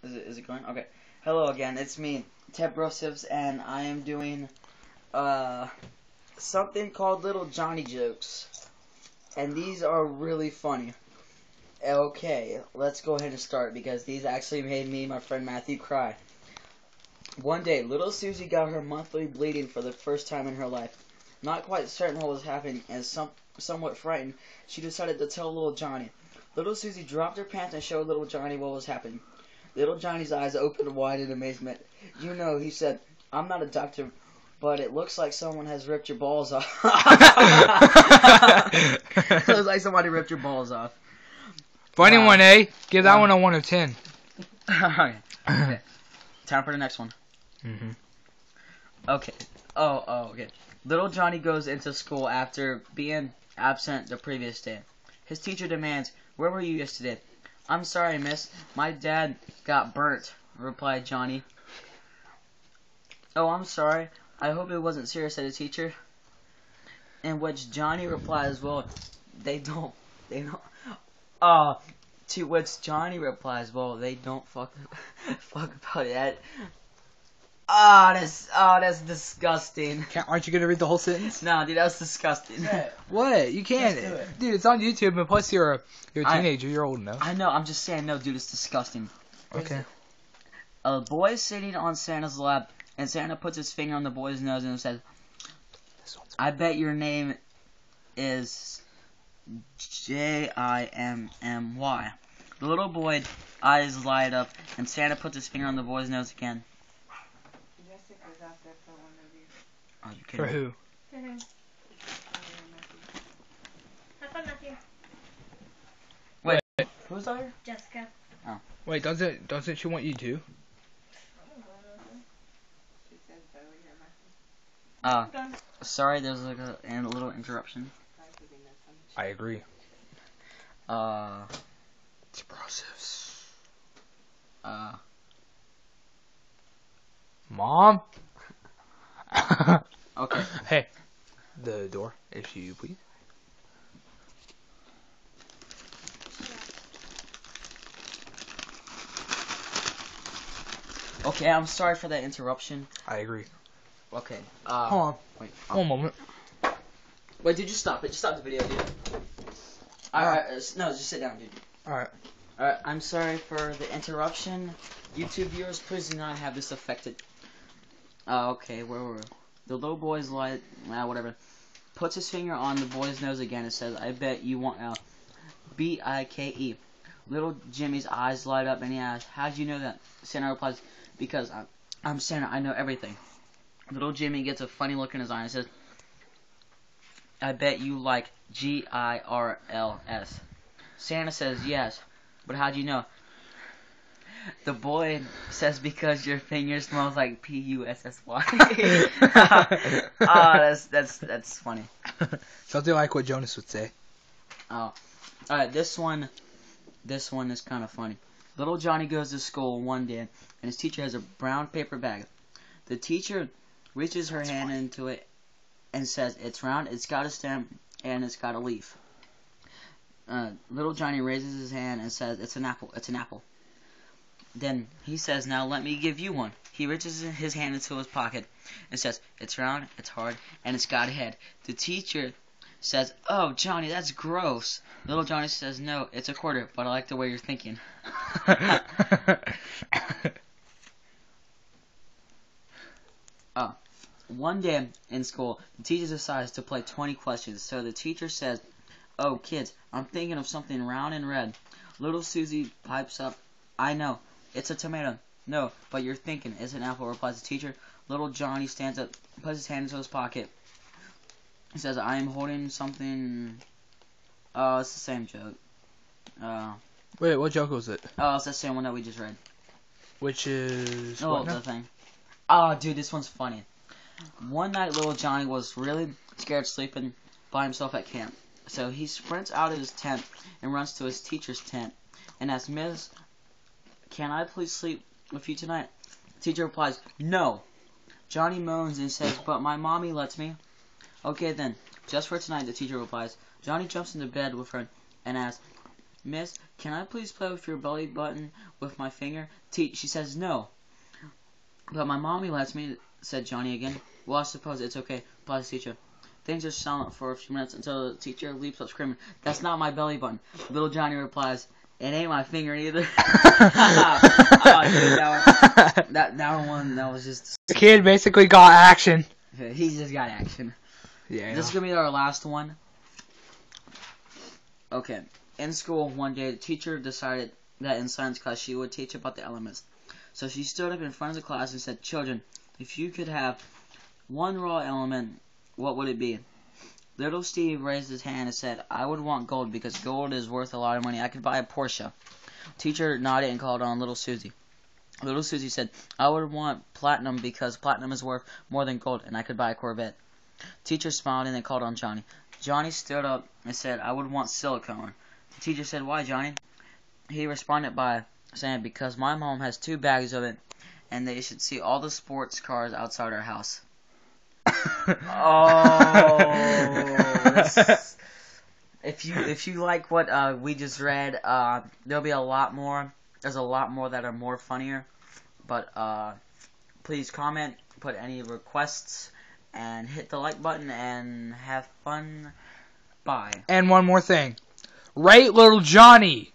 Is it going? Okay. Hello again. It's me, Ted Brosivs, and I am doing something called Little Johnny Jokes, and these are really funny. Okay, let's go ahead and start because these actually made me and my friend Matthew cry. One day, little Susie got her monthly bleeding for the first time in her life. Not quite certain what was happening and somewhat frightened, she decided to tell little Johnny. Little Susie dropped her pants and showed little Johnny what was happening. Little Johnny's eyes opened wide in amazement. You know, he said, I'm not a doctor, but it looks like someone has ripped your balls off. It looks like somebody ripped your balls off. Funny one, eh? Give that one a 1 of 10. Okay. Time for the next one. Mm-hmm. Okay. Okay. Little Johnny goes into school after being absent the previous day. His teacher demands, where were you yesterday? I'm sorry, miss. My dad got burnt, replied Johnny. Oh, I'm sorry. I hope it wasn't serious, said the teacher. In which Johnny replies, well, they don't. To which Johnny replies, well, they don't fuck about it. That's disgusting. Aren't you gonna read the whole sentence? No, dude, that was disgusting. What? You can't. Dude, it's on YouTube, and plus you're a teenager. You're old enough. I know. I'm just saying, no, dude, it's disgusting. Okay. A boy is sitting on Santa's lap, and Santa puts his finger on the boy's nose and says, I bet your name is Jimmy. The little boy's eyes light up, and Santa puts his finger on the boy's nose again. Jessica's out there for one of you. Are you kidding? For who? For him. Have fun, Matthew. Wait, who's there? Jessica. Wait, doesn't she want you to? She said so here, Matthew. Sorry, there's like a little interruption. I agree. Explosives. Mom? Okay. Hey, the door, if you please. Okay, I'm sorry for that interruption. I agree. Okay. Hold on. Wait. One moment. Wait, dude, just stop it. Just stop the video, dude. Alright, no, just sit down, dude. Alright. Alright, I'm sorry for the interruption. YouTube viewers, please do not have this affected. Okay, where were we? The little boy's light, whatever. Puts his finger on the boy's nose again and says, I bet you want Bike. Little Jimmy's eyes light up and he asks, how'd you know that? Santa replies, because I'm Santa, I know everything. Little Jimmy gets a funny look in his eye and says, I bet you like GIRLS. Santa says, yes, but how'd you know? The boy says, because your finger smells like PUSSY. That's funny. Something like what Jonas would say. Oh. Alright, this one is kind of funny. Little Johnny goes to school one day, and his teacher has a brown paper bag. The teacher reaches her hand into it and says, it's round, it's got a stem, and it's got a leaf. Little Johnny raises his hand and says, it's an apple, it's an apple. Then he says, now let me give you one. He reaches his hand into his pocket and says, it's round, it's hard, and it's got a head. The teacher says, oh, Johnny, that's gross. Little Johnny says, no, it's a quarter, but I like the way you're thinking. One day in school, the teacher decides to play 20 questions. So the teacher says, oh, kids, I'm thinking of something round and red. Little Susie pipes up, I know, it's a tomato. No, but you're thinking, it's an apple, replies the teacher. Little Johnny stands up, puts his hand into his pocket. He says, I am holding something. Oh, it's the same joke. Wait, what joke was it? Oh, it's the same one that we just read. Which is... Oh, the thing. Oh, dude, this one's funny. One night, little Johnny was really scared sleeping by himself at camp. So he sprints out of his tent and runs to his teacher's tent and asks, Miss, can I please sleep with you tonight? The teacher replies, no. Johnny moans and says, but my mommy lets me. Okay then, just for tonight, the teacher replies. Johnny jumps into bed with her and asks, Miss, can I please play with your belly button with my finger? She says no. But my mommy lets me, said Johnny again. Well, I suppose it's okay, replies the teacher. Things are silent for a few minutes until the teacher leaps up screaming, that's not my belly button. Little Johnny replies, it ain't my finger either. That was just... The kid basically got action. He just got action. Yeah. This is going to be our last one. Okay. In school, one day, the teacher decided that in science class she would teach about the elements. So she stood up in front of the class and said, children, if you could have one raw element, what would it be? Little Steve raised his hand and said, I would want gold because gold is worth a lot of money. I could buy a Porsche. Teacher nodded and called on Little Susie. Little Susie said, I would want platinum because platinum is worth more than gold and I could buy a Corvette. Teacher smiled and then called on Johnny. Johnny stood up and said, I would want silicone. The teacher said, why, Johnny? He responded by saying, because my mom has 2 bags of it and they should see all the sports cars outside our house. If you like what we just read, there'll be a lot more. There's a lot more that are more funnier. But please comment, put any requests, and hit the like button and have fun. Bye. And one more thing. Rate Little Johnny.